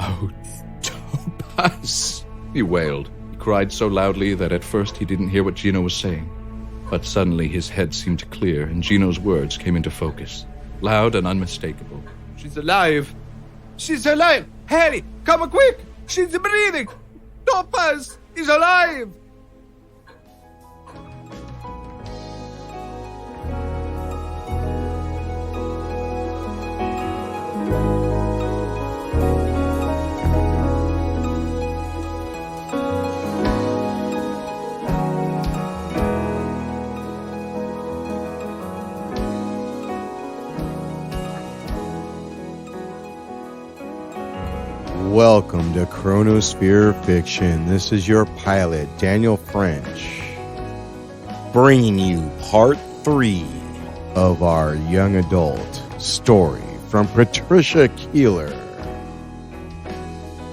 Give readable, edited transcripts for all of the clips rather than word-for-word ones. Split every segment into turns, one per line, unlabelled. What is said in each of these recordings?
Oh, Topaz, he wailed. He cried so loudly that at first he didn't hear what Gino was saying. But suddenly his head seemed to clear, and Gino's words came into focus, loud and unmistakable.
She's alive! She's alive! Hary, come quick! She's breathing! Topaz is alive!
Welcome to Chronosphere Fiction. This is your pilot, Daniel French, bringing you part 3 of our young adult story from Patricia Keiller.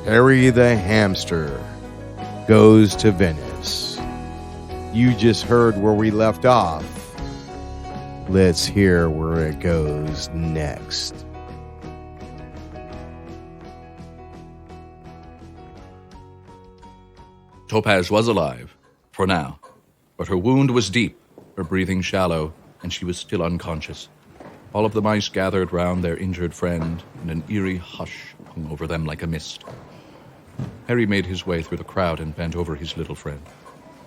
Hary the Hamster goes to Venice. You just heard where we left off. Let's hear where it goes next.
Topaz was alive, for now, but her wound was deep, her breathing shallow, and she was still unconscious. All of the mice gathered round their injured friend, and an eerie hush hung over them like a mist. Hary made his way through the crowd and bent over his little friend.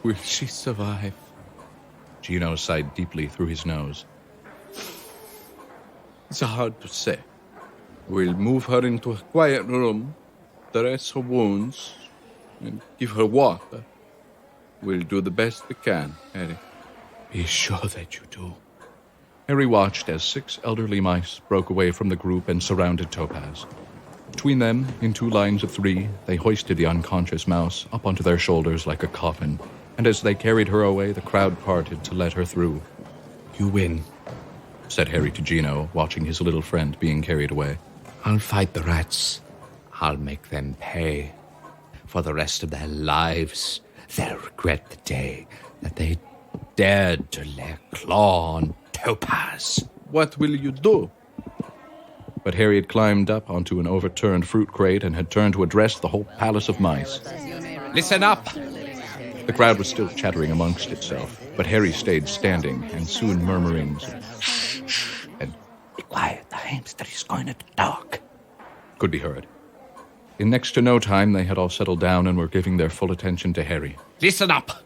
Will she survive?
Gino sighed deeply through his nose.
It's hard to say. We'll move her into a quiet room, dress her wounds, and give her water. We'll do the best we can, Hary. Be sure that you do.
Hary watched as 6 elderly mice broke away from the group and surrounded Topaz. Between them, in 2 lines of 3, they hoisted the unconscious mouse up onto their shoulders like a coffin, and as they carried her away, the crowd parted to let her through.
You win,
said Hary to Gino, watching his little friend being carried away.
I'll fight the rats. I'll make them pay. For the rest of their lives, they'll regret the day that they dared to lay a claw on Topaz.
What will you do?
But Hary had climbed up onto an overturned fruit crate and had turned to address the whole palace of mice.
Listen up!
The crowd was still chattering amongst itself, but Hary stayed standing, and soon murmurings
And be quiet, the hamster is going to talk,
could be heard. In next to no time, they had all settled down and were giving their full attention to Hary.
Listen up!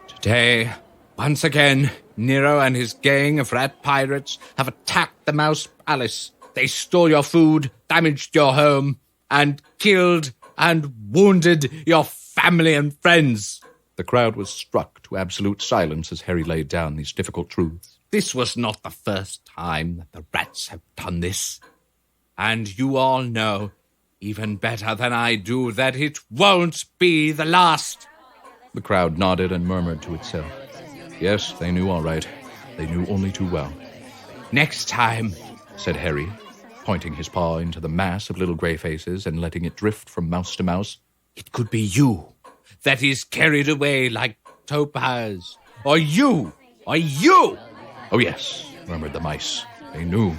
Today, once again, Nero and his gang of rat pirates have attacked the Mouse Palace. They stole your food, damaged your home, and killed and wounded your family and friends.
The crowd was struck to absolute silence as Hary laid down these difficult truths.
This was not the first time that the rats have done this. And you all know, even better than I do, that it won't be the last.
The crowd nodded and murmured to itself. Yes, they knew all right. They knew only too well.
Next time,
said Hary, pointing his paw into the mass of little grey faces and letting it drift from mouse to mouse,
it could be you that is carried away like Topaz. Or you!
Oh, yes, murmured the mice. They knew.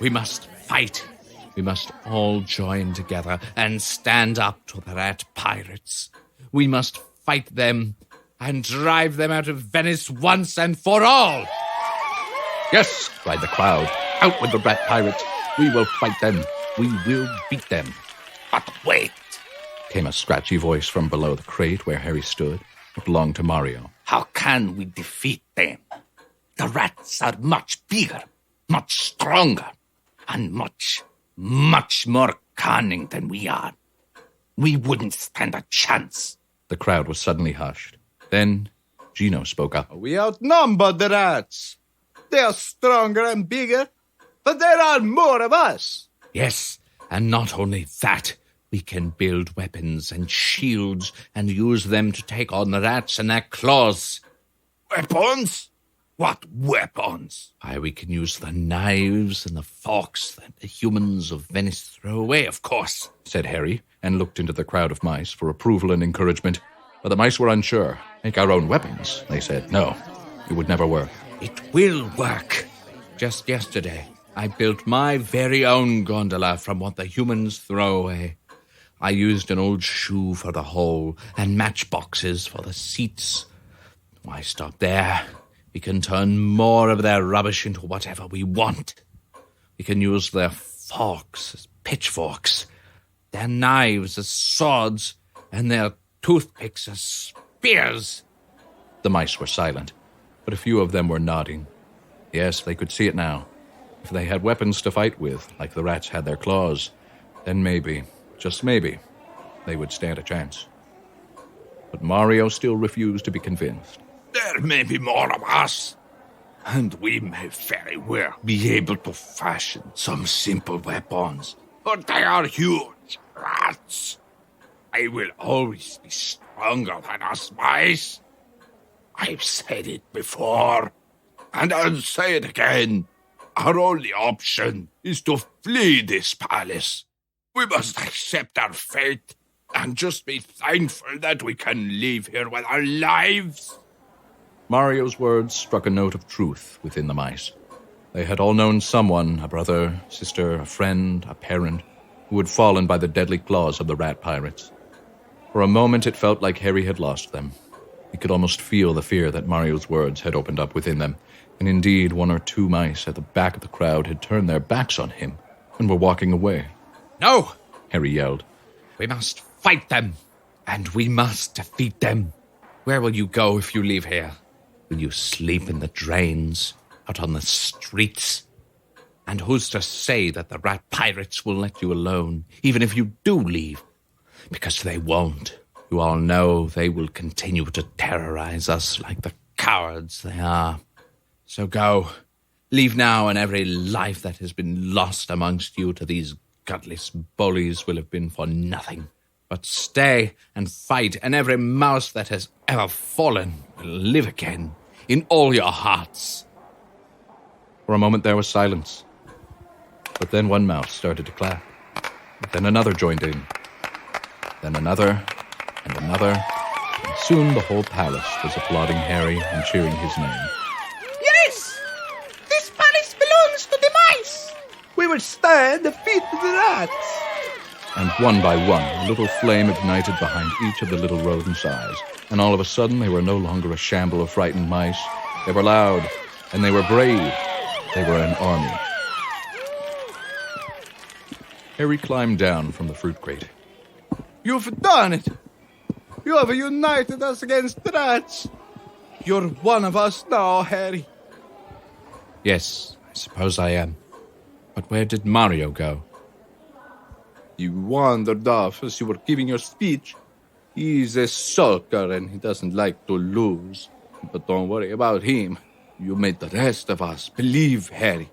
We must fight. We must all join together and stand up to the rat pirates. We must fight them and drive them out of Venice once and for all.
Yes, cried the crowd. Out with the rat pirates. We will fight them. We will beat them.
But wait,
came a scratchy voice from below the crate where Hary stood. It belonged to Mario.
How can we defeat them? The rats are much bigger, much stronger, and much more cunning than we are. We wouldn't stand a chance.
The crowd was suddenly hushed. Then Gino spoke up.
We outnumber the rats. They are stronger and bigger, but there are more of us.
Yes, and not only that, we can build weapons and shields and use them to take on the rats and their claws.
Weapons? What weapons?
Why, we can use the knives and the forks that the humans of Venice throw away, of course,
said Hary, and looked into the crowd of mice for approval and encouragement. But the mice were unsure. Make our own weapons, they said. No, it would never work.
It will work. Just yesterday, I built my very own gondola from what the humans throw away. I used an old shoe for the hole and matchboxes for the seats. Why stop there? We can turn more of their rubbish into whatever we want. We can use their forks as pitchforks, their knives as swords, and their toothpicks as spears.
The mice were silent, but a few of them were nodding. Yes, they could see it now. If they had weapons to fight with, like the rats had their claws, then maybe, just maybe, they would stand a chance. But Mario still refused to be convinced.
There may be more of us, and we may very well be able to fashion some simple weapons, but they are huge rats. They will always be stronger than us mice. I've said it before, and I'll say it again. Our only option is to flee this palace. We must accept our fate and just be thankful that we can leave here with our lives.
Mario's words struck a note of truth within the mice. They had all known someone, a brother, sister, a friend, a parent, who had fallen by the deadly claws of the rat pirates. For a moment it felt like Hary had lost them. He could almost feel the fear that Mario's words had opened up within them, and indeed 1 or 2 mice at the back of the crowd had turned their backs on him and were walking away.
No!
Hary yelled.
We must fight them, and we must defeat them. Where will you go if you leave here? Will you sleep in the drains, out on the streets? And who's to say that the rat pirates will let you alone, even if you do leave? Because they won't. You all know they will continue to terrorize us like the cowards they are. So go. Leave now, and every life that has been lost amongst you to these gutless bullies will have been for nothing. But stay and fight, and every mouse that has ever fallen will live again in all your hearts.
For a moment there was silence. But then one mouse started to clap. Then another joined in. Then another, and another. And soon the whole palace was applauding Hary and cheering his name.
Yes! This palace belongs to the mice! We will stand defeat the rats!
And one by one, a little flame ignited behind each of the little rodents' eyes. And all of a sudden, they were no longer a shamble of frightened mice. They were loud, and they were brave. They were an army. Hary climbed down from the fruit crate.
You've done it! You have united us against the rats! You're one of us now, Hary.
Yes, I suppose I am. But where did Mario go?
You wandered off as you were giving your speech. He's a sulker and he doesn't like to lose. But don't worry about him. You made the rest of us believe, Hary.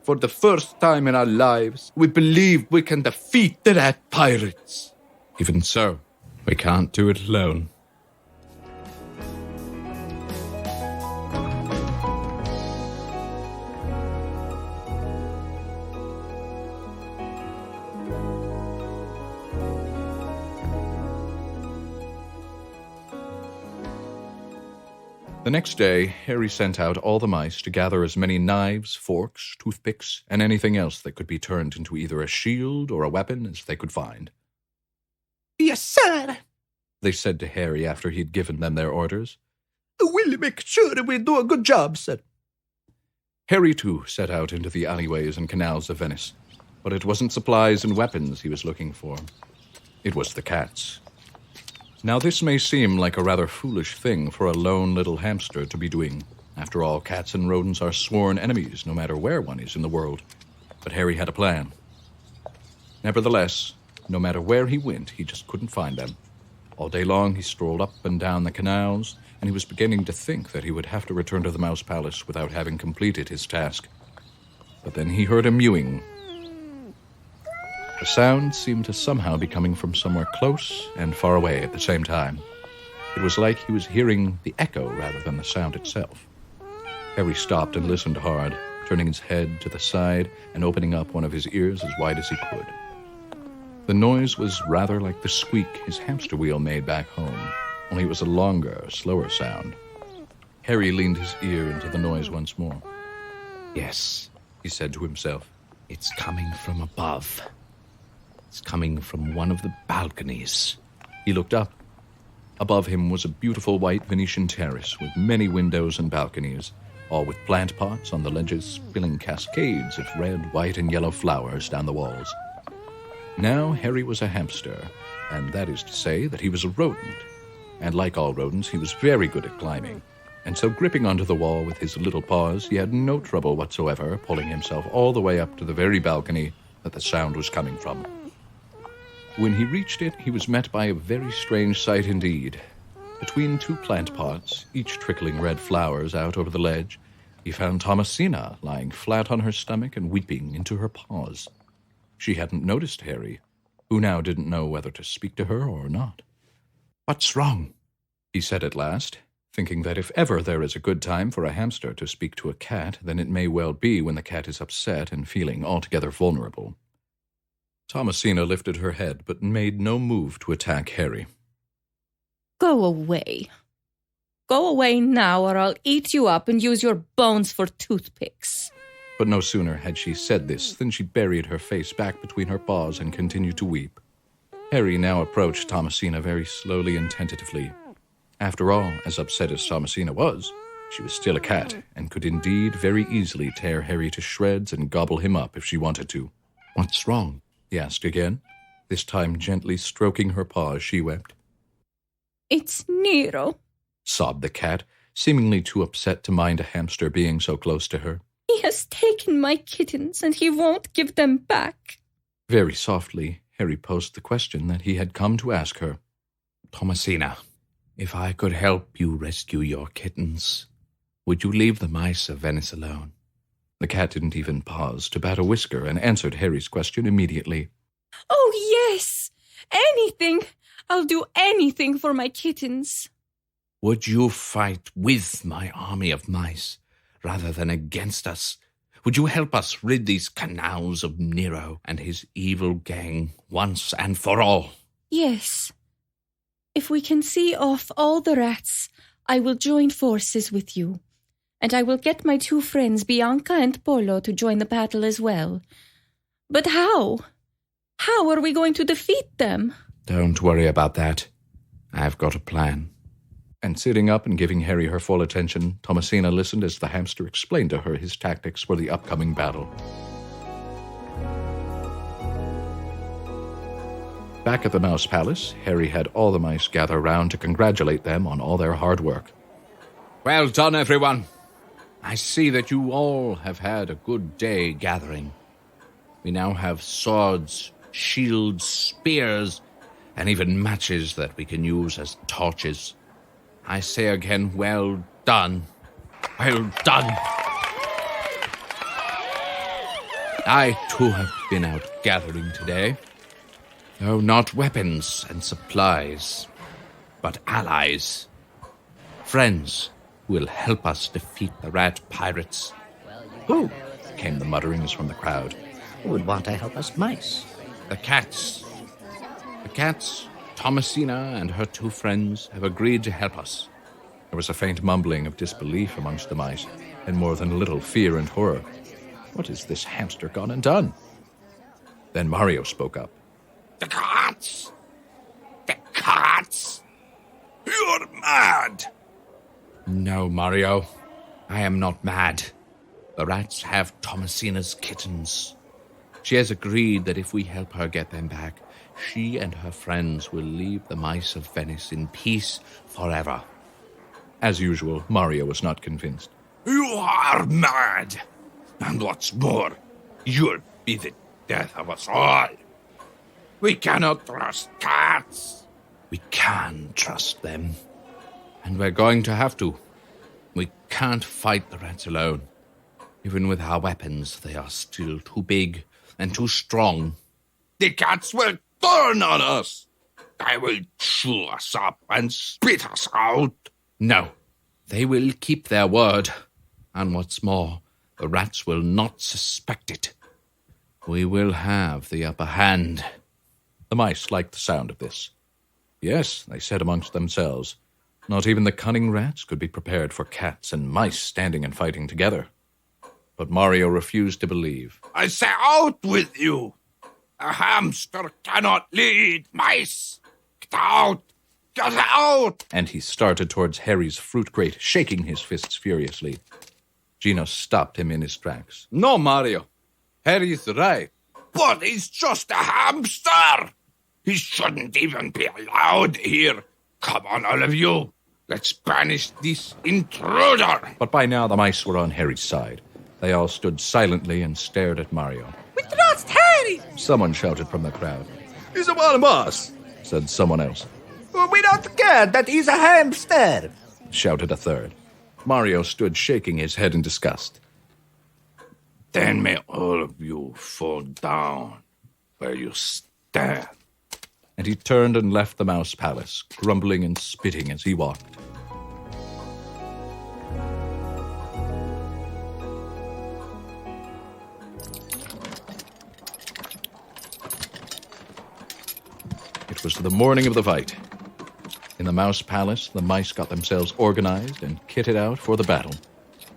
For the first time in our lives, we believe we can defeat the rat pirates.
Even so, we can't do it alone.
The next day, Hary sent out all the mice to gather as many knives, forks, toothpicks, and anything else that could be turned into either a shield or a weapon as they could find.
Yes, sir,
They said to Hary after he'd given them their orders.
we'll make sure we do a good job, sir.
Hary, too, set out into the alleyways and canals of Venice. But it wasn't supplies and weapons he was looking for. It was the cats. Now, this may seem like a rather foolish thing for a lone little hamster to be doing. After all, cats and rodents are sworn enemies, no matter where one is in the world. But Hary had a plan. Nevertheless, no matter where he went, he just couldn't find them. All day long, he strolled up and down the canals, and he was beginning to think that he would have to return to the Mouse Palace without having completed his task. But then he heard a mewing. The sound seemed to somehow be coming from somewhere close and far away at the same time. It was like he was hearing the echo rather than the sound itself. Hary stopped and listened hard, turning his head to the side and opening up one of his ears as wide as he could. The noise was rather like the squeak his hamster wheel made back home, only it was a longer, slower sound. Hary leaned his ear into the noise once more. Yes, he said to himself.
It's coming from above. It's coming from one of the balconies.
He looked up. Above him was a beautiful white Venetian terrace with many windows and balconies, all with plant pots on the ledges spilling cascades of red, white, and yellow flowers down the walls. Now Hary was a hamster, and that is to say that he was a rodent. And like all rodents, he was very good at climbing. And so gripping onto the wall with his little paws, he had no trouble whatsoever pulling himself all the way up to the very balcony that the sound was coming from. When he reached it, he was met by a very strange sight indeed. Between two plant pots, each trickling red flowers out over the ledge, he found Tomasina lying flat on her stomach and weeping into her paws. She hadn't noticed Hary, who now didn't know whether to speak to her or not. "What's wrong?" he said at last, thinking that if ever there is a good time for a hamster to speak to a cat, then it may well be when the cat is upset and feeling altogether vulnerable. Tomasina lifted her head, but made no move to attack Hary.
Go away. Go away now, or I'll eat you up and use your bones for toothpicks.
But no sooner had she said this than she buried her face back between her paws and continued to weep. Hary now approached Tomasina very slowly and tentatively. After all, as upset as Tomasina was, she was still a cat, and could indeed very easily tear Hary to shreds and gobble him up if she wanted to. "What's wrong?" he asked again, this time gently stroking her paw as she wept.
It's Nero.
Sobbed the cat, seemingly too upset to mind a hamster being so close to her.
He has taken my kittens, and he won't give them back.
Very softly, Hary posed the question that he had come to ask her.
Tomasina, if I could help you rescue your kittens, would you leave the mice of Venice alone?
The cat didn't even pause to bat a whisker and answered Hary's question immediately.
Oh, yes! Anything! I'll do anything for my kittens.
Would you fight with my army of mice rather than against us? Would you help us rid these canals of Nero and his evil gang once and for all?
Yes. If we can see off all the rats, I will join forces with you. And I will get my two friends, Bianca and Polo, to join the battle as well. But how? How are we going to defeat them?
Don't worry about that. I've got a plan.
And sitting up and giving Hary her full attention, Tomasina listened as the hamster explained to her his tactics for the upcoming battle. Back at the Mouse Palace, Hary had all the mice gather round to congratulate them on all their hard work.
Well done, everyone. I see that you all have had a good day gathering. We now have swords, shields, spears, and even matches that we can use as torches. I say again, well done. Well done. I, too, have been out gathering today. No, not weapons and supplies, but allies. Friends who will help us defeat the rat pirates.
"Who?" came the mutterings from the crowd.
Who would want to help us mice?
The cats. The cats, Tomasina and her two friends, have agreed to help us.
There was a faint mumbling of disbelief amongst the mice, and more than a little fear and horror. What has this hamster gone and done? Then Mario spoke up.
The cats! The cats! You're mad!
No, Mario, I am not mad. The rats have Tomasina's kittens. She has agreed that if we help her get them back, she and her friends will leave the mice of Venice in peace forever.
As usual, Mario was not convinced.
You are mad! And what's more, you'll be the death of us all. We cannot trust cats.
We can trust them. And we're going to have to. We can't fight the rats alone. Even with our weapons, they are still too big and too strong.
The cats will turn on us. They will chew us up and spit us out.
No, they will keep their word. And what's more, the rats will not suspect it. We will have the upper hand.
The mice liked the sound of this. Yes, they said amongst themselves, not even the cunning rats could be prepared for cats and mice standing and fighting together. But Mario refused to believe.
I say out with you! A hamster cannot lead mice! Get out! Get out!
And he started towards Hary's fruit crate, shaking his fists furiously. Gino stopped him in his tracks.
No, Mario. Harry's right.
But he's just a hamster! He shouldn't even be allowed here. Come on, all of you. Let's banish this intruder!
But by now the mice were on Hary's side. They all stood silently and stared at Mario.
We trust Hary!
Someone shouted from the crowd.
He's one of us,
Said someone else.
We don't care that he's a hamster.
Shouted a third. Mario stood shaking his head in disgust.
Then may all of you fall down where you stand.
And he turned and left the mouse palace, grumbling and spitting as he walked. It was the morning of the fight. In the mouse palace, the mice got themselves organized and kitted out for the battle.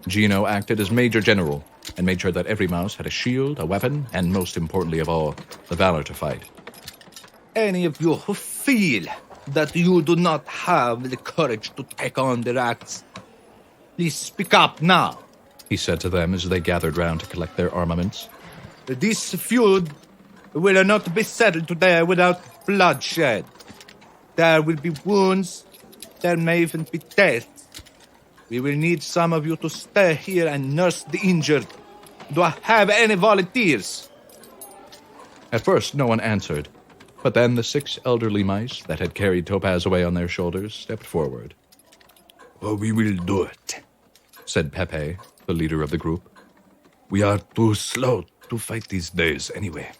Gino acted as Major General and made sure that every mouse had a shield, a weapon, and most importantly of all, the valor to fight.
Any of you who feel that you do not have the courage to take on the rats, please speak up now.
He said to them as they gathered round to collect their armaments.
This feud will not be settled today without bloodshed. There will be wounds. There may even be death. We will need some of you to stay here and nurse the injured. Do I have any volunteers?
At first, no one answered, but then the 6 elderly mice that had carried Topaz away on their shoulders stepped forward.
Well, we will do it,
Said Pepe, the leader of the group.
We are too slow to fight these days anyway.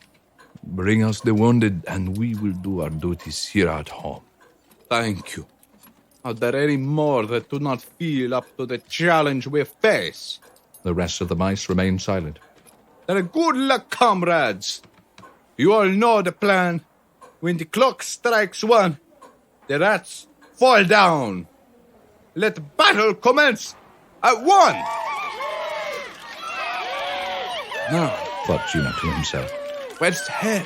Bring us the wounded and we will do our duties here at home.
Thank you. Are there any more that do not feel up to the challenge we face?
The rest of the mice remained silent.
Then good luck, comrades. You all know the plan. When the clock strikes 1, the rats fall down. Let the battle commence at 1.
Now, thought Gino to himself.
Where's Hary?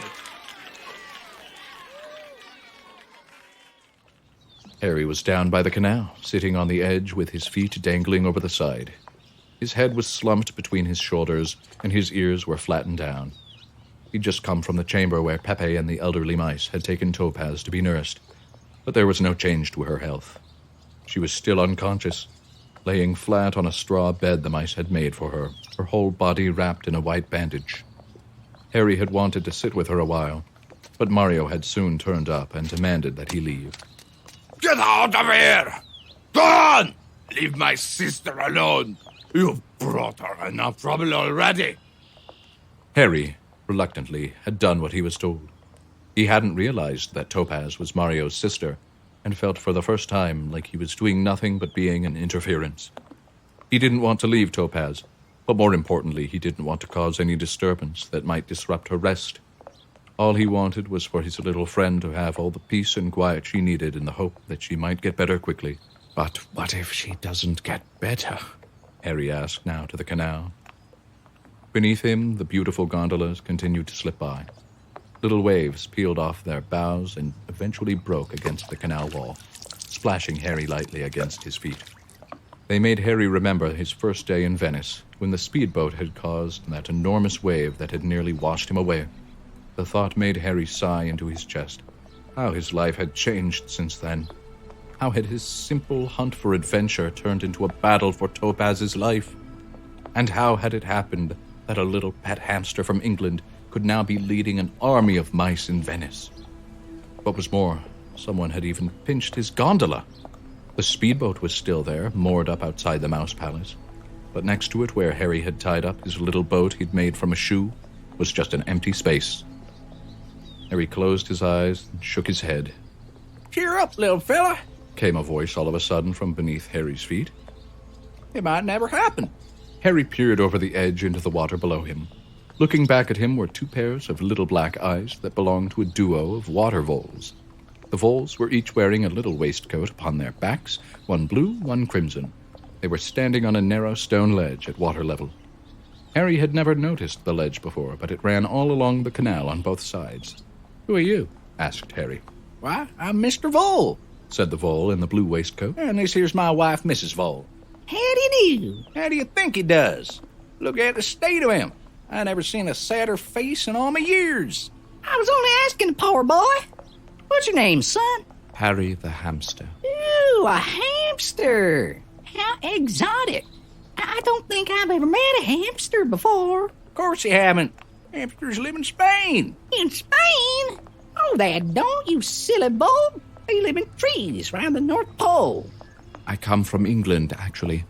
Hary was down by the canal, sitting on the edge with his feet dangling over the side. His head was slumped between his shoulders, and his ears were flattened down. He'd just come from the chamber where Pepe and the elderly mice had taken Topaz to be nursed, but there was no change to her health. She was still unconscious, laying flat on a straw bed the mice had made for her whole body wrapped in a white bandage. Hary had wanted to sit with her a while, but Mario had soon turned up and demanded that he leave.
Get out of here! Gone! Leave my sister alone. You've brought her enough trouble already.
Hary, reluctantly, had done what he was told. He hadn't realized that Topaz was Mario's sister, and felt for the first time like he was doing nothing but being an interference. He didn't want to leave Topaz, but more importantly, he didn't want to cause any disturbance that might disrupt her rest. All he wanted was for his little friend to have all the peace and quiet she needed in the hope that she might get better quickly. But what if she doesn't get better? Hary asked now to the canal. Beneath him, the beautiful gondolas continued to slip by. Little waves peeled off their bows and eventually broke against the canal wall, splashing Hary lightly against his feet. They made Hary remember his first day in Venice, when the speedboat had caused that enormous wave that had nearly washed him away. The thought made Hary sigh into his chest. How his life had changed since then. How had his simple hunt for adventure turned into a battle for Topaz's life? And how had it happened that a little pet hamster from England could now be leading an army of mice in Venice? What was more, someone had even pinched his gondola. The speedboat was still there, moored up outside the mouse palace. But next to it, where Hary had tied up his little boat he'd made from a shoe, was just an empty space. Hary closed his eyes and shook his head.
Cheer up, little fella.
Came a voice all of a sudden from beneath Hary's feet.
It might never happen.
Hary peered over the edge into the water below him. Looking back at him were 2 pairs of little black eyes that belonged to a duo of water voles. The voles were each wearing a little waistcoat upon their backs, one blue, one crimson. They were standing on a narrow stone ledge at water level. Hary had never noticed the ledge before, but it ran all along the canal on both sides. "Who are you?" asked Hary.
Why, I'm Mr. Vole,
Said the vole in the blue waistcoat.
and this here's my wife, Mrs. Vole.
How do you do?
How do you think he does? Look at the state of him. I never seen a sadder face in all my years. I was only asking, poor boy. What's your name, son?
Hary the Hamster.
Ooh, a hamster. How exotic. I don't think I've ever met a hamster before. Of course you haven't. Hamsters live in Spain. In Spain? Oh, they don't, you silly bulb. They live in trees around the North Pole.
I come from England, actually,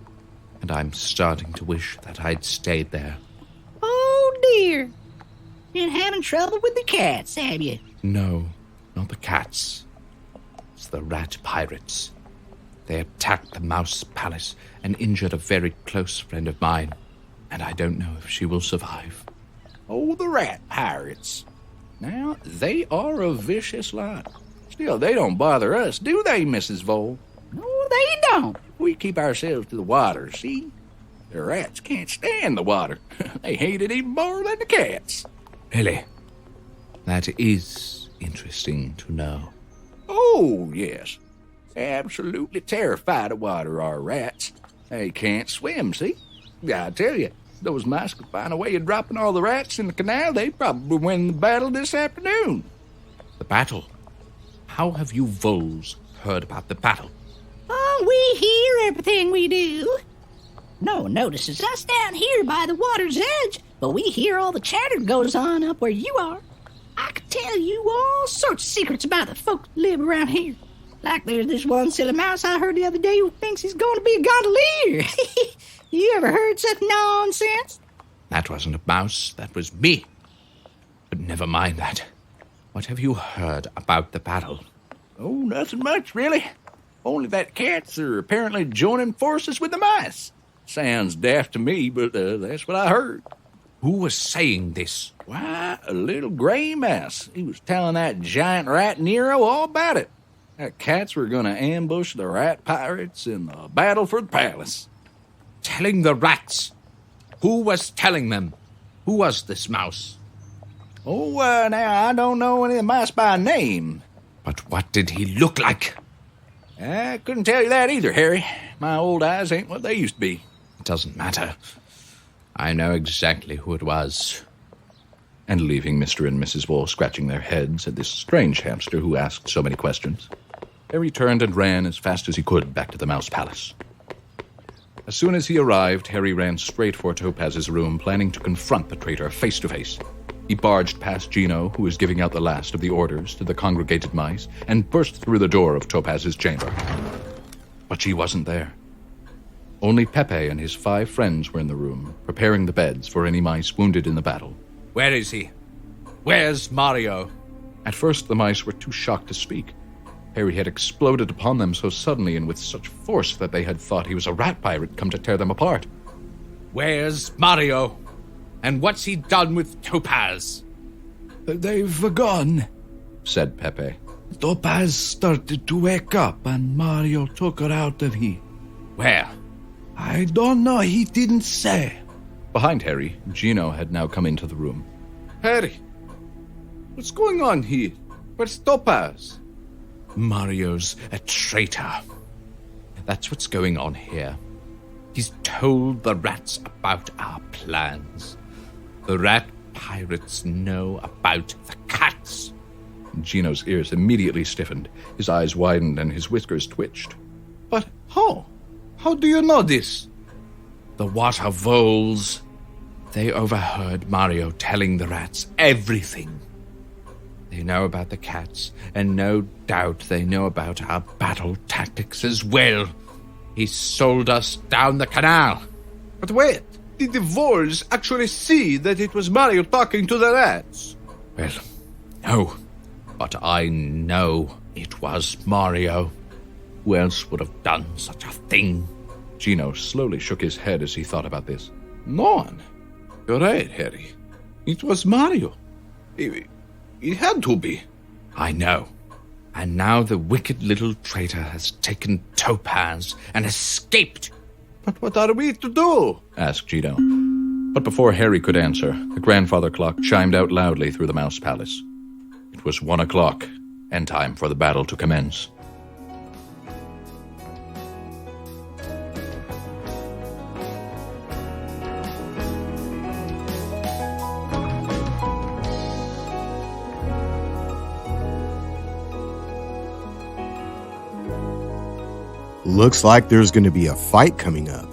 and I'm starting to wish that I'd stayed there.
Oh, dear. Been having trouble with the cats, have you?
No, not the cats. It's the rat pirates. They attacked the Mouse Palace and injured a very close friend of mine, and I don't know if she will survive.
Oh, the rat pirates. Now, they are a vicious lot. Still, they don't bother us, do they, Mrs. Vole? No, they don't. We keep ourselves to the water, see? The rats can't stand the water. They hate it even more than the cats.
Really? That is interesting to know.
Oh, yes. Absolutely terrified of water are rats. They can't swim, see? I tell you, those mice could find a way of dropping all the rats in the canal, they'd probably win the battle this afternoon.
The battle? How have you voles heard about the battle?
Oh, we hear everything we do. No one notices us down here by the water's edge, but we hear all the chatter goes on up where you are. I could tell you all sorts of secrets about the folk that live around here. Like there's this one silly mouse I heard the other day who thinks he's going to be a gondolier. You ever heard such nonsense?
That wasn't a mouse, that was me. But never mind that. What have you heard about the battle?
Oh, nothing much, really. Only that cats are apparently joining forces with the mice. Sounds daft to me, but that's what I heard.
Who was saying this?
Why, a little gray mouse. He was telling that giant rat Nero all about it. The cats were going to ambush the rat pirates in the battle for the palace.
Telling the rats? Who was telling them? Who was this mouse?
Oh, now, I don't know any of the mice by name.
But what did he look like?
I couldn't tell you that either, Hary. My old eyes ain't what they used to be.
It doesn't matter. I know exactly who it was. And leaving Mr. and Mrs. Vole scratching their heads at this strange hamster who asked so many questions, Hary turned and ran as fast as he could back to the Mouse Palace. As soon as he arrived, Hary ran straight for Topaz's room, planning to confront the traitor face to face. He barged past Gino, who was giving out the last of the orders to the congregated mice, and burst through the door of Topaz's chamber. But she wasn't there. Only Pepe and his 5 friends were in the room, preparing the beds for any mice wounded in the battle.
Where is he? Where's Mario?
At first, the mice were too shocked to speak. Hary had exploded upon them so suddenly and with such force that they had thought he was a rat pirate come to tear them apart.
Where's Mario? And what's he done with Topaz?
They've gone,
Said Pepe.
Topaz started to wake up and Mario took her out of here.
Where?
I don't know, he didn't say.
Behind Hary, Gino had now come into the room.
Hary, what's going on here? Where's Topaz?
Mario's a traitor. That's what's going on here. He's told the rats about our plans. The rat pirates know about the cats.
Gino's ears immediately stiffened. His eyes widened and his whiskers twitched.
But how? How do you know this?
The water voles. They overheard Mario telling the rats everything. They know about the cats, and no doubt they know about our battle tactics as well. He sold us down the canal.
But wait, did the Voles actually see that it was Mario talking to the rats?
Well, no. But I know it was Mario. Who else would have done such a thing?
Gino slowly shook his head as he thought about this.
No one. You're right, Hary. It was Mario. It had to be.
I know. And now the wicked little traitor has taken Topaz and escaped.
But what are we to do?
Asked Gino. But before Hary could answer, the grandfather clock chimed out loudly through the Mouse Palace. It was 1 o'clock, and time for the battle to commence.
Looks like there's going to be a fight coming up.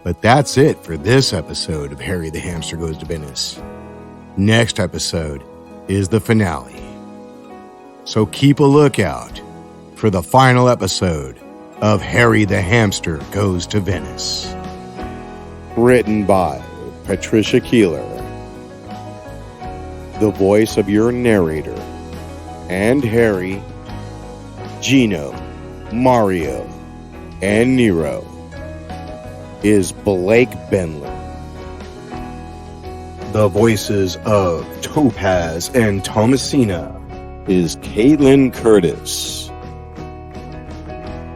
But that's it for this episode of Hary the Hamster Goes to Venice. Next episode is the finale. So keep a lookout for the final episode of Hary the Hamster Goes to Venice. Written by Patricia Keiller. The voice of your narrator and Hary, Gino, Mario, and Nero is Blake Benlan. The voices of Topaz and Tomasina is Katelin Curtis.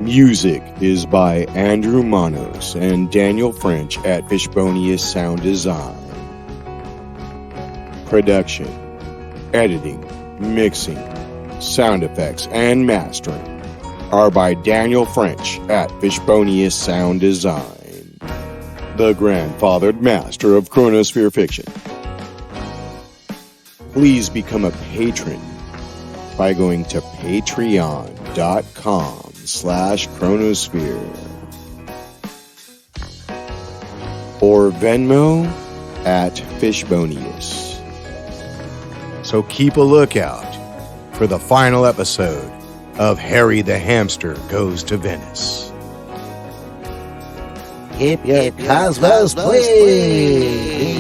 Music is by Andrew Manos and Daniel French at Fishbonius Sound Design. Production, editing, mixing, sound effects, and mastering are by Daniel French at Fishbonius Sound Design, the grandfathered master of chronosphere fiction. Please become a patron by going to patreon.com/chronosphere or Venmo at Fishbonius. So keep a lookout for the final episode of Hary the Hamster Goes to Venice.
Keep your cosmos, please.